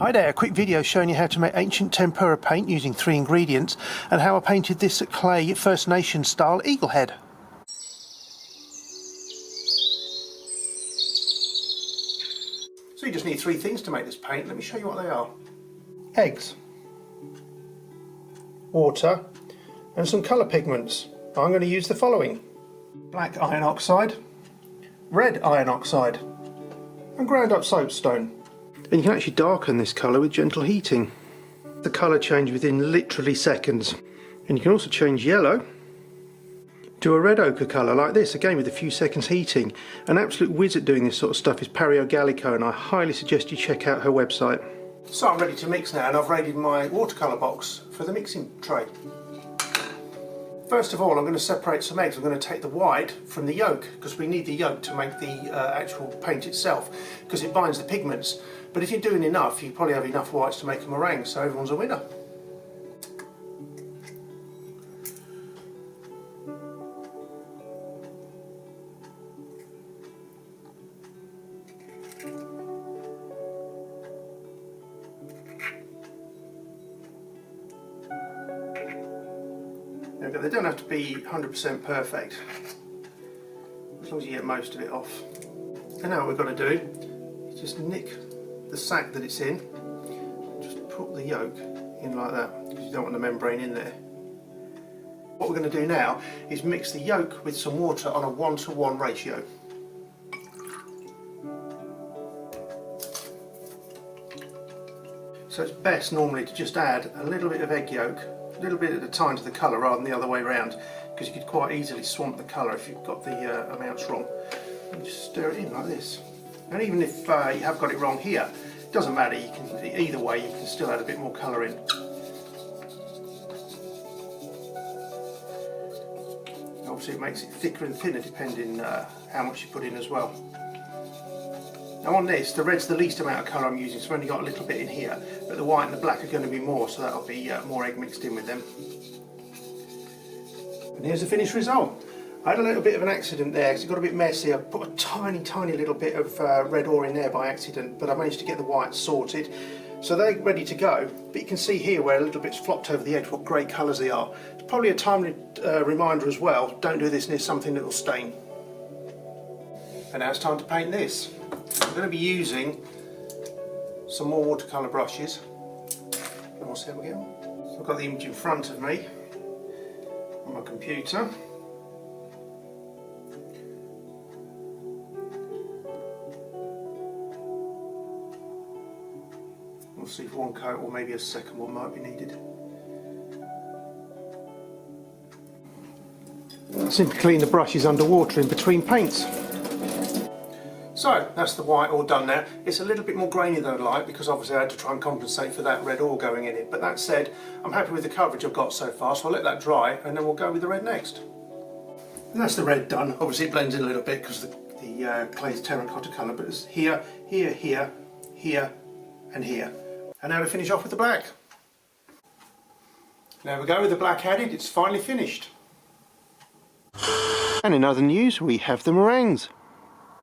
Hi there, a quick video showing you how to make ancient tempera paint using 3 ingredients and how I painted this clay First Nation style eagle head. So you just need 3 things to make this paint. Let me show you what they are. Eggs, water and some colour pigments. I'm going to use the following: black iron oxide, red iron oxide and ground up soapstone. And you can actually darken this colour with gentle heating. The colour change within literally seconds. And you can also change yellow to a red ochre colour like this, again with a few seconds heating. An absolute whiz at doing this sort of stuff is Gallagher, and I highly suggest you check out her website. So I'm ready to mix now, and I've raided my watercolour box for the mixing tray. First of all, I'm going to separate some eggs. I'm going to take the white from the yolk, because we need the yolk to make the actual paint itself, because it binds the pigments. But if you're doing enough, you probably have enough whites to make a meringue, so everyone's a winner. They don't have to be 100% perfect, as long as you get most of it off. And now what we've got to do is just nick the sack that it's in, just put the yolk in like that, because you don't want the membrane in there. What we're going to do now is mix the yolk with some water on a 1:1 ratio. So it's best normally to just add a little bit of egg yolk, a little bit at a time to the colour rather than the other way around, because you could quite easily swamp the colour if you've got the amounts wrong. And just stir it in like this. And even if you have got it wrong here, it doesn't matter, you can, either way you can still add a bit more colour in. Obviously it makes it thicker and thinner depending how much you put in as well. Now on this, the red's the least amount of colour I'm using, so I've only got a little bit in here, but the white and the black are going to be more, so that'll be more egg mixed in with them. And here's the finished result. I had a little bit of an accident there because it got a bit messy. I put a tiny little bit of red ore in there by accident, but I managed to get the whites sorted. So they're ready to go, but you can see here where a little bit's flopped over the edge what great colours they are. It's probably a timely reminder as well, don't do this near something that will stain. And now it's time to paint this. I'm going to be using some more watercolour brushes. And we'll see how we get on. So I've got the image in front of me on my computer. We'll see if one coat or maybe a second one might be needed. Simply clean the brushes underwater in between paints. So that's the white all done now. It's a little bit more grainy than I'd like, because obviously I had to try and compensate for that red ore going in it. But that said, I'm happy with the coverage I've got so far, so I'll let that dry and then we'll go with the red next. And that's the red done. Obviously it blends in a little bit because the clay's terracotta colour, but it's here, here, here, here and here. And now to finish off with the black. There we go, with the black added, it's finally finished. And in other news, we have the meringues.